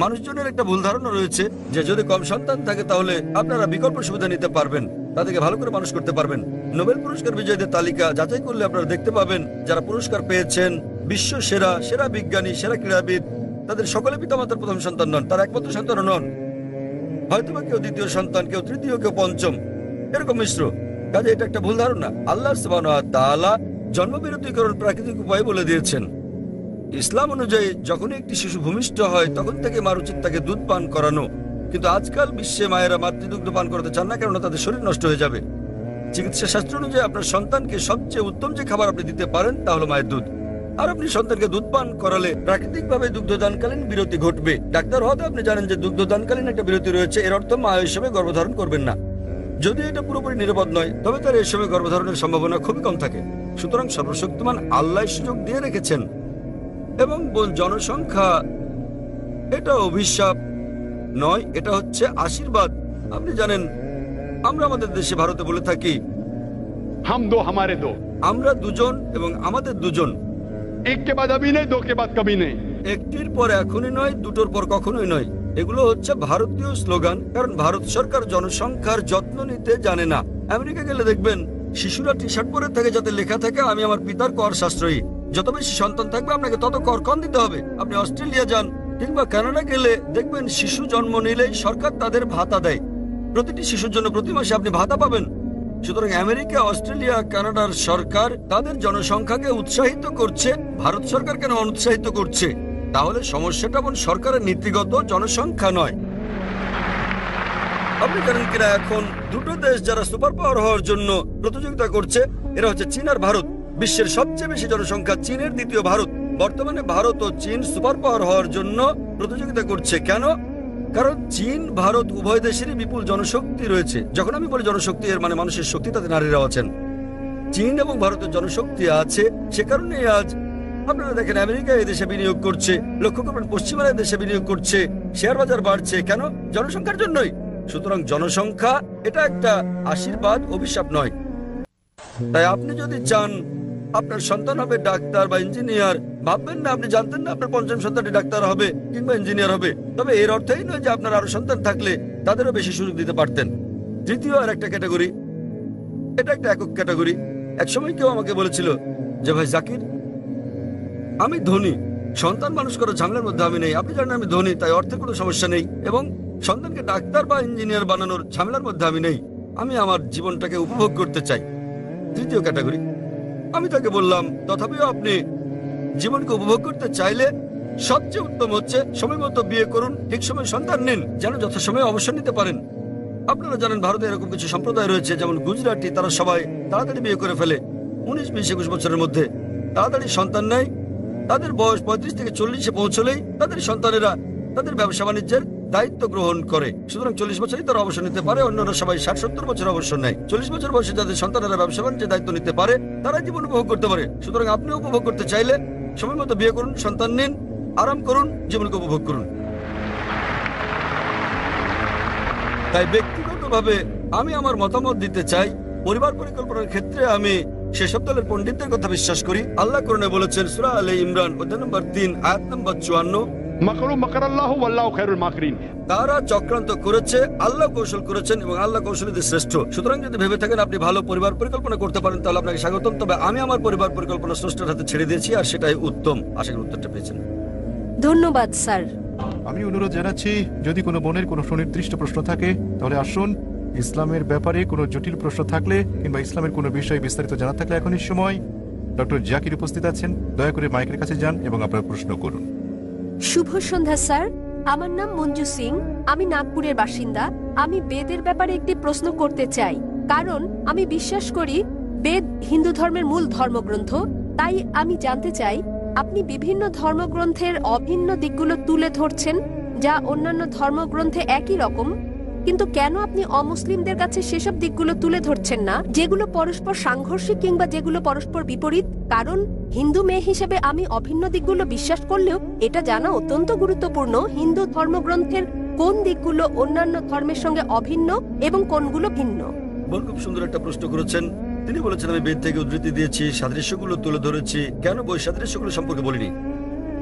মানুষজনের একটা ভুল ধারণা রয়েছে যে যদি কম সন্তান থাকে তাহলে আপনারা বিকল্প সুবিধা নিতে পারবেন, তাদেরকে ভালো করে মানুষ করতে পারবেন। নোবেল পুরস্কার বিজয়ীদের তালিকা যাচাই করলে আপনারা দেখতে পাবেন, যারা পুরস্কার পেয়েছেন, বিশ্ব সেরা সেরা বিজ্ঞানী, সেরা ক্রীড়াবিদ, তাদের সকলে পিতামাতার 1ম সন্তান নন, তারা একমাত্র সন্তান নন। হয়তোবা কেউ 2য় সন্তান, কেউ 3য়, কেউ 5ম, এরকম মিশ্র। কাজে এটা একটা ভুল ধারণা। আল্লাহ সুবহানাহু ওয়া তাআলা জন্মবিরতিকরণ প্রাকৃতিক উপায় বলে দিয়েছেন। ইসলাম অনুযায়ী যখনই একটি শিশু ভূমিষ্ঠ হয়, তখন থেকে মার উচিত তাকে দুধ পান করানো। কিন্তু আজকাল বিশ্বে মায়েরা মাতৃদুগ্ধ পান করতে চান না, কেননা তাদের শরীর নষ্ট হয়ে যাবে। চিকিৎসা শাস্ত্র অনুযায়ী আপনার সন্তানকে সবচেয়ে উত্তম যে খাবার আপনি দিতে পারেন তা হলো মায়ের দুধ। আর আপনি সন্তানকে দুধ পান করালে প্রাকৃতিকভাবে দুগ্ধদানকালীন বিরতি ঘটবে। ডাক্তার হতে আপনি জানেন যে দুগ্ধদানকালীন একটা বিরতি রয়েছে, এর অর্থ মা হিসেবে গর্ভধারণ করবেন না। যদি এটা পুরোপুরি নিরাপদ নয়, তবে তার এই সময় গর্ভধারণের সম্ভাবনা খুবই কম থাকে। সুতরাং সর্বশক্তিমান আল্লাহ সুযোগ দিয়ে রেখেছেন। এবং জনসংখ্যা এটা অভিশাপ নয়, এটা হচ্ছে আশীর্বাদ। আপনি জানেন, আমরা আমাদের দেশে ভারতে বলে থাকি हम दो हमारे दो, আমরা দুজন এবং আমাদের দুজন। एक के बाद अभी नहीं, 2 के बाद कभी नहीं। একটির পর এখনই নয়, দুটোর পর কখনোই নয়। এগুলো হচ্ছে ভারতীয় স্লোগান, কারণ ভারত সরকার জনসংখ্যার যত্ন নিতে জানে না। আমেরিকা গেলে দেখবেন শিশুরা টি শার্ট পরে থাকে যাতে লেখা থাকে আমি আমার পিতার কর সাশ্রয়ী। যত বেশি সন্তান থাকবে আপনাকে তত কর কম দিতে হবে। আপনি অস্ট্রেলিয়া যান কিংবা কানাডা গেলে দেখবেন শিশু জন্ম নিলেই সরকার তাদের ভাতা দেয়। প্রতিটি শিশুর জন্য প্রতি মাসে আপনি ভাতা পাবেন। সুতরাং আমেরিকা, অস্ট্রেলিয়া, কানাডার সরকার তাদের জনসংখ্যাকে উৎসাহিত করছে, ভারত সরকার কেন অনুৎসাহিত করছে? তাহলে সমস্যাটা সরকারের নীতিগত জনসংখ্যা নয়। আপনি জানেন কিনা এখন দুটো দেশ যারা সুপার পাওয়ার হওয়ার জন্য প্রতিযোগিতা করছে, এরা হচ্ছে চীন আর ভারত। বিশ্বের সবচেয়ে বেশি জনসংখ্যা চীনের, দ্বিতীয় ভারত। বর্তমানে ভারত ও চীন সুপার পাওয়ার হওয়ার জন্য প্রতিযোগিতা করছে। কেন? কারণ চীন ভারত উভয় দেশেরই বিপুল জনশক্তি রয়েছে। যখন আমি বলি জনশক্তি, এর মানে মানুষের শক্তি, তাতে নারীরাও আছেন। চীন এবং ভারতের জনশক্তি আছে, সে কারণে আজ আপনারা দেখেন আমেরিকা এই দেশে বিনিয়োগ করছে, লক্ষ্য করবেন পশ্চিমারা এই দেশে বিনিয়োগ করছে, শেয়ার বাজার বাড়ছে। কেন? জনসংখ্যার জন্যই। সুতরাং জনসংখ্যা এটা একটা আশীর্বাদ, অভিশাপ নয়। তাই আপনি যদি চান আপনার সন্তান হবে ডাক্তার বা ইঞ্জিনিয়ার, ভাববেন না আপনি জানতেন না আপনার পঞ্চম সন্তানটি ডাক্তার হবে কিংবা ইঞ্জিনিয়ার হবে। তবে এর অর্থই নয় যে আপনার আরো সন্তান থাকলে তাদেরও বেশি সুযোগ দিতে পারতেন। তৃতীয় আর একটা ক্যাটাগরি, এটা একটা একক ক্যাটাগরি। একসময় কেউ আমাকে বলেছিল যে ভাই জাকির, আমি ধনী, সন্তান মানুষ করার ঝামেলার মধ্যে আমি নেই। আপনি জানেন আমি ধনী, তাই অর্থের কোনো সমস্যা নেই, এবং সন্তানকে ডাক্তার বা ইঞ্জিনিয়ার বানানোর ঝামেলার মধ্যে আমি নেই। আমি আমার জীবনটাকে উপভোগ করতে চাই। তৃতীয় ক্যাটাগরি। আমি তাকে বললাম, তথাপিও আপনি জীবনকে উপভোগ করতে চাইলে সবচেয়ে উত্তম হচ্ছে সময় মতো বিয়ে করুন, ঠিক সময় সন্তান নিন, যেন যথাসময়ে অবসর নিতে পারেন। আপনারা জানেন ভারতে এরকম কিছু সম্প্রদায় রয়েছে, যেমন গুজরাটি, তারা সবাই তাড়াতাড়ি বিয়ে করে ফেলে। 19, 20, 21 বছরের মধ্যে তাড়াতাড়ি সন্তান নেয়। তাদের বয়স 35 থেকে 40-এ পৌঁছলেই তাদের সন্তানেরা তাদের ব্যবসা বাণিজ্যের দায়িত্ব গ্রহণ করে। সুতরাং 40 বছরই তারা অবসর নিতে পারে, অন্যরা সবাই 60-70 বছর অবসর নেয়। 40 বছর বয়সে যাদের সন্তানেরা ব্যবসা বাণিজ্যের দায়িত্ব নিতে পারে, তারা জীবন উপভোগ করতে পারে। সুতরাং আপনিও উপভোগ করতে চাইলে সময় মতো বিয়ে করুন, সন্তান নিন, আরাম করুন, জীবনকে উপভোগ করুন। তাই ব্যক্তিগতভাবে আমি আমার মতামত দিতে চাই। পরিবার পরিকল্পনার ক্ষেত্রে আমি সেসব দলের পণ্ডিতদের কথা বিশ্বাস করি। আল্লাহ কোরআনে বলেছেন, সূরা আলে ইমরান অধ্যায় নম্বর 3 আয়াত নম্বর 54, مكروا مكر الله والله خير الماكرين। তারা চক্রান্ত করেছে, আল্লাহ কৌশল করেছেন এবং আল্লাহ কৌশলীদের শ্রেষ্ঠ। সুতরাং যদি ভেবে থাকেন আপনি ভালো পরিবার পরিকল্পনা করতে পারেন, তাহলে আপনাকে স্বাগতম। তবে আমি আমার পরিবার পরিকল্পনা স্রষ্টার হাতে ছেড়ে দিয়েছি, আর সেটাই উত্তম। আশা করি উত্তরটা পেয়েছেন। ধন্যবাদ স্যার। আমি অনুরোধ জানাচ্ছি, যদি কোনো বোনের কোনো সুনির্দিষ্ট প্রশ্ন থাকে তাহলে আসুন। ইসলামের ব্যাপারে কোনো জটিল প্রশ্ন থাকলে কিংবা ইসলামের কোনো বিষয়ে বিস্তারিত জানা থাকলে এখনই সময়। ডক্টর জাকির উপস্থিত আছেন, দয়া করে মাইকের কাছে যান এবং আপনার প্রশ্ন করুন। শুভ সন্ধ্যা স্যার, আমার নাম মঞ্জু সিং, আমি নাগপুরের বাসিন্দা। আমি বেদের ব্যাপারে একটি প্রশ্ন করতে চাই, কারণ আমি বিশ্বাস করি বেদ হিন্দু ধর্মের মূল ধর্মগ্রন্থ। তাই আমি জানতে চাই, আপনি বিভিন্ন ধর্মগ্রন্থের অভিন্ন দিকগুলো তুলে ধরছেন, যা অন্যান্য ধর্মগ্রন্থে একই রকম, কিন্তু কেন আপনি অমুসলিমদের কাছে সেসব দিকগুলো তুলে ধরছেন না যেগুলো পরস্পর সাংঘর্ষিক কিংবা যেগুলো পরস্পর বিপরীত? কারণ হিন্দু মেয়ে হিসেবে আমি অভিন্ন দিকগুলো বিশ্বাস করলেও এটা জানা অত্যন্ত গুরুত্বপূর্ণ হিন্দু ধর্মগ্রন্থের কোন দিকগুলো অন্যান্য ধর্মের সঙ্গে অভিন্ন এবং কোনগুলো ভিন্ন। বোন খুব সুন্দর একটা প্রশ্ন করেছেন। তিনি বলেছেন আমি বেদ থেকে উদ্ধৃতি দিয়েছি, সাদৃশ্যগুলো তুলে ধরেছি, কেন বৈসাদৃশ্যগুলো সম্পর্কে বলিনি,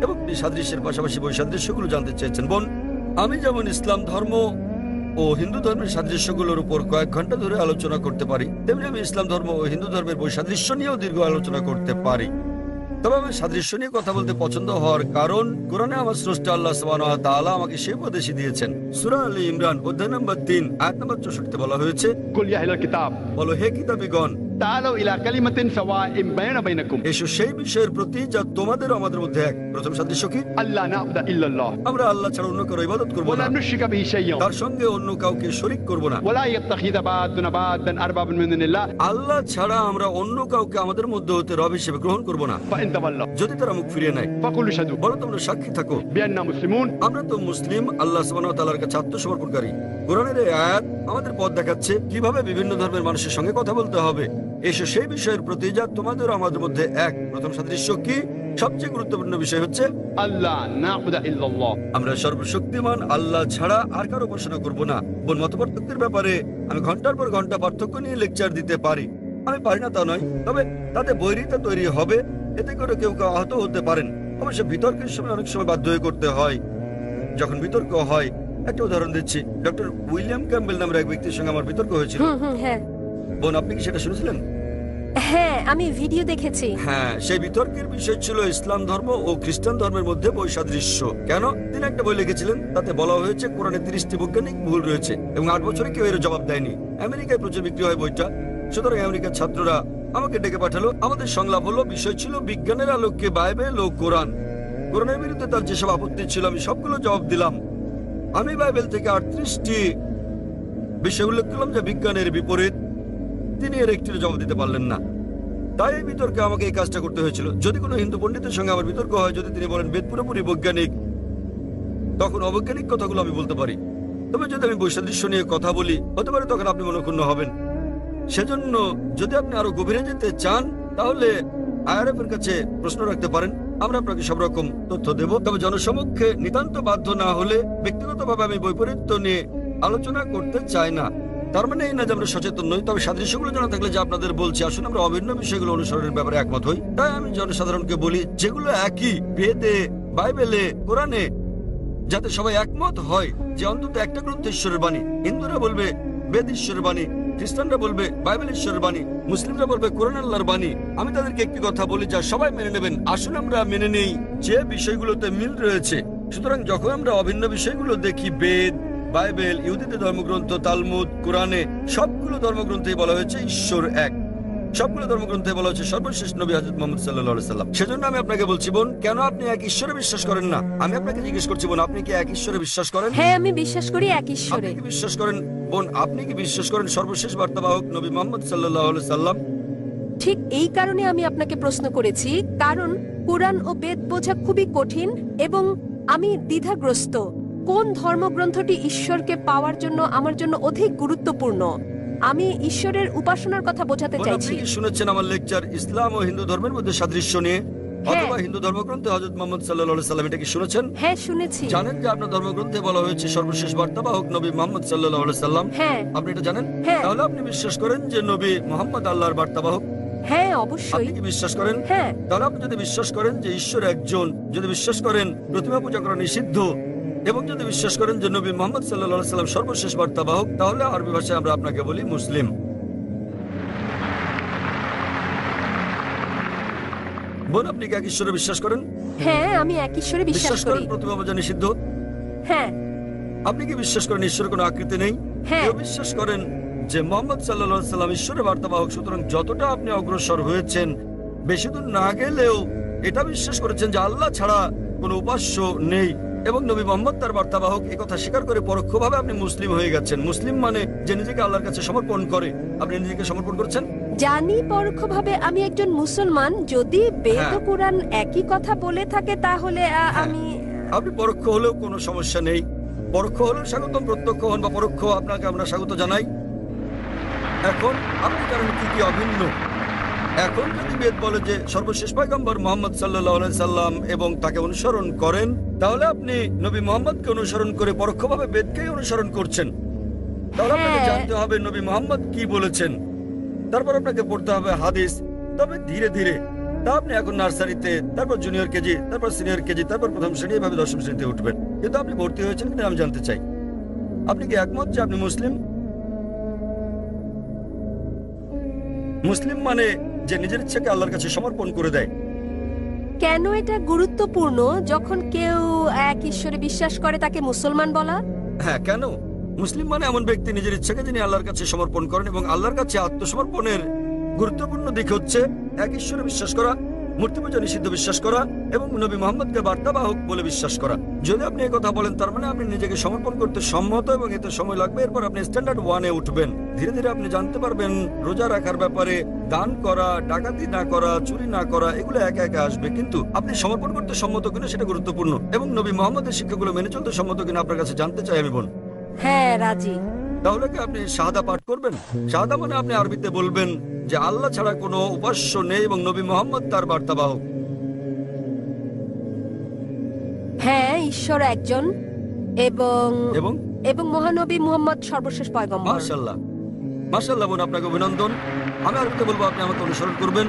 এবং সাদৃশ্যের পাশাপাশি বৈসাদৃশ্যগুলো জানতে চেয়েছেন। বোন, আমি যেমন ইসলাম ধর্ম ও হিন্দু ধর্মের সাদৃশ্যগুলোর উপর কয়েক ঘন্টা ধরে আলোচনা করতে পারি, তেমনি আমি ইসলাম ধর্ম ও হিন্দু ধর্মের বৈসাদৃশ্য নিয়েও দীর্ঘ আলোচনা করতে পারি। তবে আমি সাদৃশ্য নিয়ে কথা বলতে পছন্দ হওয়ার কারণ, কোরআনে আমার স্রষ্টা আল্লাহ সুবহানাহু ওয়া তাআলা আমাকে সেই উপদেশই দিয়েছেন। সূরা আলে ইমরান অধ্যায় নম্বর 3 আয়াত নম্বর 64 বলা হয়েছে, قل يا أهل الكتاب বলো হে কিতাবীগণ, تعالوا إلى كلمة سواء بيننا وبينكم এসো সেই বিষয়ের প্রতি যা তোমাদের ও আমাদের মধ্যে এক। প্রথম সাদৃশ্য কি? ألا نعبد إلا الله আমরা আল্লাহ ছাড়া অন্য কারো ইবাদত করব ولا না, نشرك به شيئا তার সঙ্গে অন্য কাউকে শরীক করব না। ولا يتخذ بعضنا بعضا أربابا من دون الله আল্লাহ ছাড়া আমরা অন্য কাউকে আমাদের মধ্যে হতে রব হিসেবে গ্রহণ করব না। فإن تولوا যদি তারা মুখ ফিরিয়ে নেয়, فقولوا اشهدوا বলো তোমরা সাক্ষী থাকো بأننا مسلمون। আমরা তো মুসলিম, আল্লাহ সুবহানাহু ওয়া তাআলার কাছে আত্মসমর্পণকারী। কোরআনের এই আয়াত আমাদের পথ দেখাচ্ছে কিভাবে বিভিন্ন ধর্মের মানুষের সঙ্গে কথা বলতে হবে। এসো সেই বিষয়ের প্রতি যা তোমাদের ও আমাদের মধ্যে এক। প্রথম সাদৃশ্য কি? সবচেয়ে গুরুত্বপূর্ণ বিষয় হচ্ছে ألا نعبد إلا الله আমরা সর্বশক্তিমান আল্লাহ ছাড়া আর কারো উপাসনা করব না। বোন, মতপার্থক্যের ব্যাপারে আমি ঘন্টার পর ঘন্টা পার্থক্য নিয়ে লেকচার দিতে পারি। আমি পারি না তা নয়, তবে তাতে বৈরিতা তৈরি হবে, এতে করে কেউ কেউ আহত হতে পারেন। অবশ্য বিতর্কের সময় অনেক সময় বাধ্য হয়ে করতে হয়। যখন বিতর্ক হয়, একটা উদাহরণ দিচ্ছি, ডক্টর উইলিয়াম ক্যাম্বেল নামের এক ব্যক্তির সঙ্গে আমার বিতর্ক হয়েছিল। হ্যাঁ বোন, আপনি কি সেটা শুনেছিলেন? হ্যাঁ, আমি ভিডিও দেখেছি। হ্যাঁ, সেই বিতর্কের বিষয় ছিল ইসলাম ধর্ম ও খ্রিস্টান ধর্মের মধ্যে বৈসাদৃশ্য। কেন? তিনি একটা বই লিখেছিলেন, তাতে বলা হয়েছে কোরআনে 30টি বৈজ্ঞানিক ভুল রয়েছে এবং 8 বছরে কেউ এর জবাব দেয়নি। আমেরিকায় প্রচুর বিক্রি হয় বইটা। সুতরাং আমেরিকার ছাত্ররা আমাকে ডেকে পাঠালো। আমাদের সংলাপ হলো, বিষয় ছিল বিজ্ঞানের আলোকে বাইবেল ও কোরআন। কোরআনের বিরুদ্ধে তার যেসব আপত্তি ছিল আমি সবগুলো জবাব দিলাম। আমি বাইবেল থেকে 38টি বিষয় উল্লেখ করলাম যে বিজ্ঞানের বিপরীত, তিনি এর একটির জবাব দিতে পারলেন না। তাই এই বিতর্কে আমাকে এই কাজটা করতে হয়েছিল। যদি কোনো হিন্দু পণ্ডিতের সঙ্গে আমার বিতর্ক হয়, যদি তিনি বলেন বেদ পুরোপুরি বৈজ্ঞানিক, তখন অবৈজ্ঞানিক কথাগুলো আমি বলতে পারি। তবে যদি আমি বৈসাদৃশ্য নিয়ে কথা বলি, হতে পারে তখন আপনি মনক্ষুণ্ণ হবেন। সেজন্য যদি আপনি আরো গভীরে যেতে চান, তাহলে IRF এর কাছে প্রশ্ন রাখতে পারেন। আমরা আপনাকে সব রকম তথ্য দেব। তবে জনসমক্ষে নিতান্ত বাধ্য না হলে ব্যক্তিগতভাবে আমি বৈপরীত্য নিয়ে আলোচনা করতে চাই না। তার মানে এই না যে আমরা সচেতন নই, তবে সাদৃশ্যগুলো জানা থাকলে যে আপনাদের বলছি, আসুন আমরা অভিন্ন বিষয়গুলো অনুসরণের ব্যাপারে একমত হই। তাই আমি জনসাধারণকে বলি যেগুলো একই বেদে, বাইবেলে, কোরআনে, যাতে সবাই একমত হয় যে অন্তত একটা গ্রন্থ ঈশ্বরের বাণী। হিন্দুরা বলবে বেদ ঈশ্বরের বাণী, খ্রিস্টানরা বলবে বাইবেল ঈশ্বরের বাণী, মুসলিমরা বলবে কোরআন আল্লাহর বাণী। আমি তাদেরকে একটি কথা বলি যা সবাই মেনে নেবেন। আসুন আমরা মেনে নেই যে বিষয়গুলোতে মিল রয়েছে। সুতরাং যখন আমরা অভিন্ন বিষয়গুলো দেখি, বেদ, বাইবেল, ইহুদিদের ধর্মগ্রন্থ, তালমুদ, কোরআনে, সবগুলো ধর্মগ্রন্থেই বলা হয়েছে ঈশ্বর এক। সবগুলো ধর্মগ্রন্থে বলা হচ্ছে সর্বশেষ নবী হযরত মুহাম্মদ সাল্লাল্লাহু আলাইহি সাল্লাম। সেজন্য আমি আপনাকে বলছি, বোন, কেন আপনি এক ঈশ্বরে বিশ্বাস করেন না? আমি আপনাকে জিজ্ঞেস করছি, বোন, আপনি কি এক ঈশ্বরে বিশ্বাস করেন? হ্যাঁ, আমি বিশ্বাস করি এক আপনি ঈশ্বরে। কি বিশ্বাস করেন, বোন, আপনি কি বিশ্বাস করেন সর্বশেষ বার্তাবাহক নবী মুহাম্মদ সাল্লাল্লাহু আলাইহি সাল্লাম? ঠিক এই কারণে আমি আপনাকে প্রশ্ন করেছি, কারণ কোরআন ও বেদ বোঝা খুবই কঠিন এবং আমি দ্বিধাগ্রস্ত। কোন ধর্মগ্রন্থটি ঈশ্বরকে পাওয়ার জন্য আমার জন্য অধিক গুরুত্বপূর্ণ? আমি ঈশ্বরের উপাসনার কথা বোঝাতে বোন, চাইছি। আপনি কি শুনেছেন আমার লেকচার ইসলাম ও হিন্দু ধর্মের মধ্যে সাদৃশ্য নিয়ে? হ্যাঁ। অথবা হিন্দু ধর্মগ্রন্থে হযরত মুহাম্মদ সাল্লাল্লাহু আলাইহি সাল্লাম, এটা কি শুনেছেন? হ্যাঁ, শুনেছি। জানেন যে আপনার ধর্মগ্রন্থে বলা হয়েছে সর্বশেষ বার্তাবাহক নবী মুহাম্মদ সাল্লাল্লাহু আলাইহি সাল্লাম? হ্যাঁ, আপনি এটা জানেন? হ্যাঁ। তাহলে আপনি বিশ্বাস করেন যে নবী মুহাম্মদ আল্লাহর বার্তাবাহক? হ্যাঁ, আপনি অবশ্যই। কি বিশ্বাস করেন? হ্যাঁ, তাহলে আপনি যদি বিশ্বাস করেন যে ঈশ্বর একজন, যদি বিশ্বাস করেন প্রতিমা পূজা করা নিষিদ্ধ, এবং যদি বিশ্বাস করেন যে নবী মুহাম্মদ সাল্লাল্লাহু আলাইহি সাল্লাম সর্বশেষ বার্তাবাহক, তাহলে আরবি ভাষায় আমরা আপনাকে বলি মুসলিম। বোন, আপনি কি এক ঈশ্বরে বিশ্বাস করেন? হ্যাঁ, আমি এক ঈশ্বরে বিশ্বাস বিশ্বাস করেন করি। প্রতিমা পূজা নিষিদ্ধ? হ্যাঁ, আপনি কি বিশ্বাস করেন ঈশ্বরের কোনো আকৃতি নেই? হ্যাঁ। কেউ বিশ্বাস করেন যে মুহাম্মদ সাল্লাল্লাহু আলাইহি সাল্লাম ঈশ্বরের বার্তাবাহক। সুতরাং যতটা আপনি অগ্রসর হয়েছেন, বেশি দূর না গেলেও এটা বিশ্বাস করেছেন যে আল্লাহ ছাড়া কোনো উপাস্য নেই এবং নবী মুহাম্মদ তার বার্তাবাহক। একথা স্বীকার করে পরোক্ষভাবে আপনি মুসলিম হয়ে গেছেন। মুসলিম মানে যে নিজেকে আল্লাহর কাছে সমর্পণ করে। আপনি নিজেকে সমর্পণ করেছেন। জানি পরোক্ষভাবে আমি একজন মুসলমান। যদি বেদ ও হ্যাঁ। কোরআন একই কথা বলে থাকে, তাহলে আমি আপনি পরোক্ষ হলেও কোনো সমস্যা নেই। পরোক্ষ হলেও স্বাগতম, প্রত্যক্ষ হন বা পরোক্ষ, আপনাকে আমরা স্বাগত জানাই। এখন আপনি জানেন কি কি অভিন্ন। এখন যদি বেদ বলে যে সর্বশেষ পয়গম্বর মুহাম্মদ সাল্লাল্লাহু আলাইহি সাল্লাম এবং তাকে অনুসরণ করেন, তাহলে আপনি নবী মুহাম্মদকে অনুসরণ করে পরোক্ষভাবে বেদকেই অনুসরণ করছেন। তাহলে আপনাকে হ্যাঁ। জানতে হবে নবী মুহাম্মদ কি বলেছেন, তারপর আপনাকে পড়তে হবে হাদিস। তবে ধীরে ধীরে, তা আপনি এখন নার্সারিতে, তারপর জুনিয়র কেজি, তারপর সিনিয়র কেজি, তারপর প্রথম শ্রেণী, এভাবে দশম শ্রেণীতে উঠবেন। কিন্তু আপনি ভর্তি হয়েছেন কিনা আমি জানতে চাই। আপনি কি একমত যে আপনি মুসলিম? মুসলিম মানে যে নিজের ইচ্ছাকে আল্লাহর কাছে সমর্পণ করে দেয়। কেন এটা গুরুত্বপূর্ণ যখন কেউ এক ঈশ্বরে বিশ্বাস করে তাকে মুসলমান বলা? হ্যাঁ, কেন? মুসলিম মানে এমন ব্যক্তি নিজের ইচ্ছাকে যিনি আল্লাহর কাছে সমর্পণ করেন, এবং আল্লাহর কাছে আত্মসমর্পণের গুরুত্বপূর্ণ দিক হচ্ছে এক ঈশ্বরে বিশ্বাস করা, মূর্তি পূজা নিষিদ্ধ বিশ্বাস করা এবং নবী মুহাম্মদকে বার্তাবাহক বলে বিশ্বাস করা। যদি আপনি এই কথা বলেন, তার মানে আপনি নিজেকে সমর্পণ করতে সম্মত এবং এতে সময় লাগবে। এরপর আপনি স্ট্যান্ডার্ড 1-এ উঠবেন। ধীরে ধীরে আপনি জানতে পারবেন রোজা রাখার ব্যাপারে, দান করা, ডাকাতি না করা, চুরি না করা, এগুলো একে একে আসবে। কিন্তু আপনি সমর্পণ করতে সম্মত কিনা সেটা গুরুত্বপূর্ণ, এবং নবী মুহাম্মদের শিক্ষাগুলো মেনে চলতে সম্মত কিনা আপনার কাছে জানতে চাই আমি, বোন। হ্যাঁ, রাজি। তাহলে কি আপনি শাহাদা পাঠ করবেন? শাহাদা মানে আপনি আরবিতে বলবেন যে আল্লাহ ছাড়া কোনো উপাস্য নেই এবং নবী মুহাম্মদ তার বার্তাবাহক। হ্যাঁ, ঈশ্বর একজন এবং এবং এবং মহানবী মুহাম্মদ সর্বশেষ পয়গম্বর। মাশাআল্লাহ, মাশাআল্লাহ বোন, আপনাকে অভিনন্দন। আমি আরবিতে বলবো, আপনি আমাকে অনুসরণ করবেন।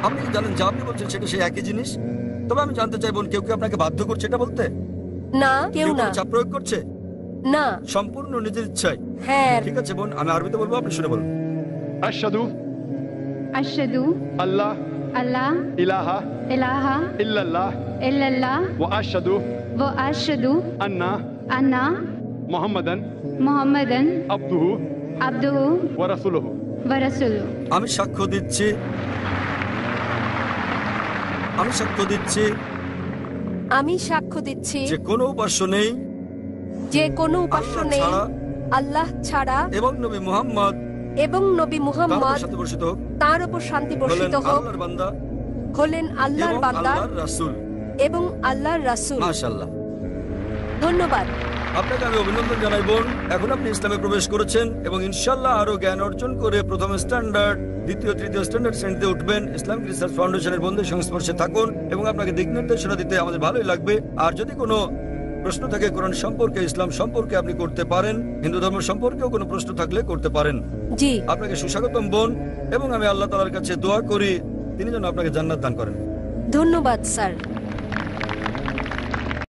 আপনি কি জানেন যা আপনি বলছেন সেটা সেই একই জিনিস? তবে আমি জানতে চাই, বোন, কেউ কি আপনাকে বাধ্য করছে এটা বলতে? না, কেউ না। কোনো চাপ প্রয়োগ করছে? না। সম্পূর্ণ নিজের ইচ্ছায়। হ্যাঁ। ঠিক আছে বোন, আমি আরবিতে বলবো, আপনি শুনে বলুন। আশহাদু अशहदु আল্লাহ अल्लाह ইলাহা इलाहा ইল্লাল্লাহ इल्लल्लाह ওয়া আশহাদু व अशहदु আন্না अन्ना মুহাম্মাদান मुहम्मदन আবদুহু अब्दुहु ওয়া রাসূলুহু। व रसूलुहु। আমি সাক্ষ্য দিচ্ছি, আমি সাক্ষ্য দিচ্ছি আমি সাক্ষ্য দিচ্ছি যে কোনো উপাস্য নেই যে কোনো উপাস্য আল্লাহ নেই ছাড়া, আল্লাহ ছাড়া এবং নবী মুহাম্মদ এবং নবী তার মুহাম্মদ সাথে বর্ষিত হোক তার উপর শান্তি হলেন বর্ষিত হোক আল্লাহর বান্দা হলেন আল্লাহর এবং বান্দা আল্লাহর রাসূল। এবং আল্লাহর রাসূল। মাশাআল্লাহ। ধন্যবাদ। আপনাকে আমি অভিনন্দন জানাই বোন। এখন আপনি ইসলামে প্রবেশ করেছেন এবং ইনশাআল্লাহ আরো জ্ঞান অর্জন করে প্রথম স্ট্যান্ডার্ড, দ্বিতীয় তৃতীয় স্ট্যান্ডার্ড শ্রেণীতে উঠবেন। ইসলামিক রিসার্চ ফাউন্ডেশনের বন্ধুদের সংস্পর্শে থাকুন এবং আপনাকে দিক নির্দেশনা দিতে আমাদের ভালোই লাগবে। আর যদি কোনো প্রশ্ন থাকে কোরআন সম্পর্কে, ইসলাম সম্পর্কে আপনি করতে পারেন। হিন্দু ধর্ম সম্পর্কেও কোনো প্রশ্ন থাকলে করতে পারেন। জি, আপনাকে সুস্বাগতম বোন এবং আমি আল্লাহ তাআলার কাছে দোয়া করি তিনি যেন আপনাকে জান্নাত দান করেন। ধন্যবাদ স্যার।